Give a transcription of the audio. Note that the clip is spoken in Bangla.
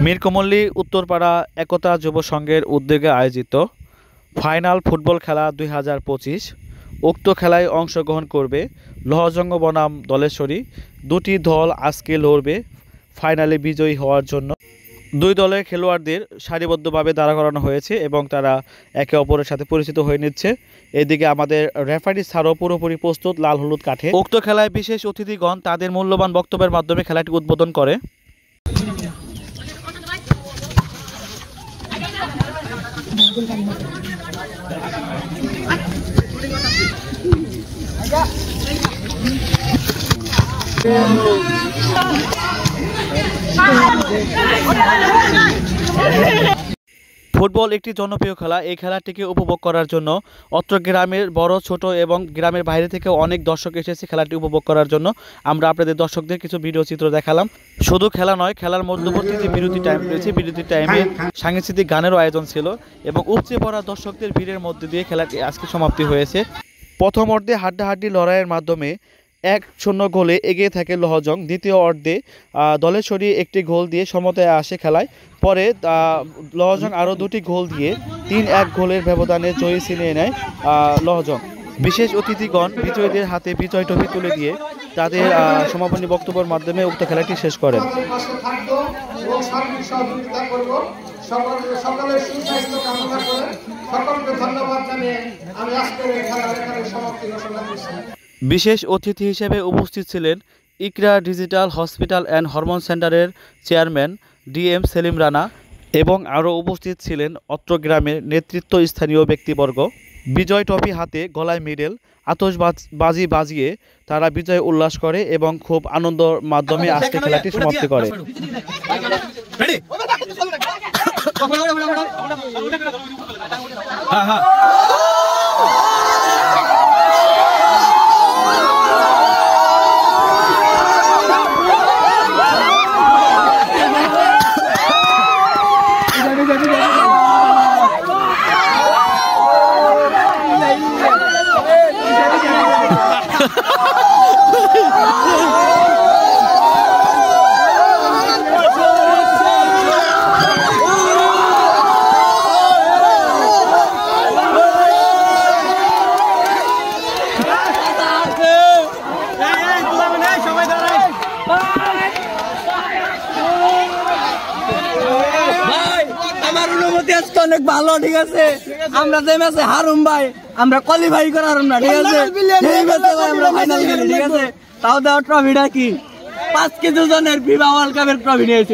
মীরকমল্লী উত্তরপাড়া একতা যুব সংঘের উদ্যোগে আয়োজিত ফাইনাল ফুটবল খেলা 2025। উক্ত খেলায় অংশগ্রহণ করবে লহজং বনাম দলেশ্বরী। দুটি দল আজকে লড়বে ফাইনালে বিজয়ী হওয়ার জন্য। দুই দলের খেলোয়াড়দের সারিবদ্ধভাবে দাঁড়া করানো হয়েছে এবং তারা একে অপরের সাথে পরিচিত হয়ে নিচ্ছে। এদিকে আমাদের রেফারি স্যারও পুরোপুরি প্রস্তুত লাল হলুদ কাঠে। উক্ত খেলায় বিশেষ অতিথিগণ তাদের মূল্যবান বক্তব্যের মাধ্যমে খেলাটি উদ্বোধন করে। ফুটবল একটি জনপ্রিয় খেলা। এই খেলাটিকে উপভোগ করার জন্য অত্র গ্রামের বড় ছোট এবং গ্রামের বাইরে থেকে অনেক দর্শক এসেছে খেলাটি উপভোগ করার জন্য। আমরা আপনাদের দর্শকদের কিছু ভিডিও চিত্র দেখালাম। শুধু খেলা নয়, খেলার মধ্যবর্তী যে বিরতি টাইম রয়েছে, বিরতি টাইমে সাংস্কৃতিক গানেরও আয়োজন ছিল এবং উপচে পড়া দর্শকদের ভিড়ের মধ্যে দিয়ে খেলাটি আজকে সমাপ্তি হয়েছে। প্রথম অর্ধে হাড্ডাহাড্ডি লড়াইয়ের মাধ্যমে 1-0 গোলে এগিয়ে থাকে লহজং। দ্বিতীয় অর্ধে দলেশ্বরী একটি গোল দিয়ে সমতায় আসে খেলায়। পরে লহজং আরও দুটি গোল দিয়ে 3-1 গোলের ব্যবধানে জয়ী ছিনিয়ে নেয় লহজং। বিশেষ অতিথিগণ বিজয়ীদের হাতে বিজয় ট্রফি তুলে দিয়ে তাদের সমাপনী বক্তব্যের মাধ্যমে উক্ত খেলাটি শেষ করেন। বিশেষ অতিথি হিসেবে উপস্থিত ছিলেন ইকরা ডিজিটাল হসপিটাল অ্যান্ড হরমোন সেন্টারের চেয়ারম্যান DM সেলিম রানা এবং আরও উপস্থিত ছিলেন অত্র গ্রামের নেতৃত্ব স্থানীয় ব্যক্তিবর্গ। বিজয় ট্রফি হাতে গলায় মেডেল, আতশবাজি বাজিয়ে তারা বিজয় উল্লাস করে এবং খুব আনন্দের মাধ্যমে আজকে খেলাটি সমাপ্তি করে। অনেক ভালো, ঠিক আছে। আমরা যে ম্যাচে হারুম ভাই, আমরা কোয়ালিফাই করার না, ঠিক আছে। আমরা ফাইনাল গেলি, ঠিক আছে। তাও দেওয়া ট্রফিটা কি 5 কেজি ওজনের ফিফা ওয়ার্ল্ড কাপের ট্রফি নিয়েছি।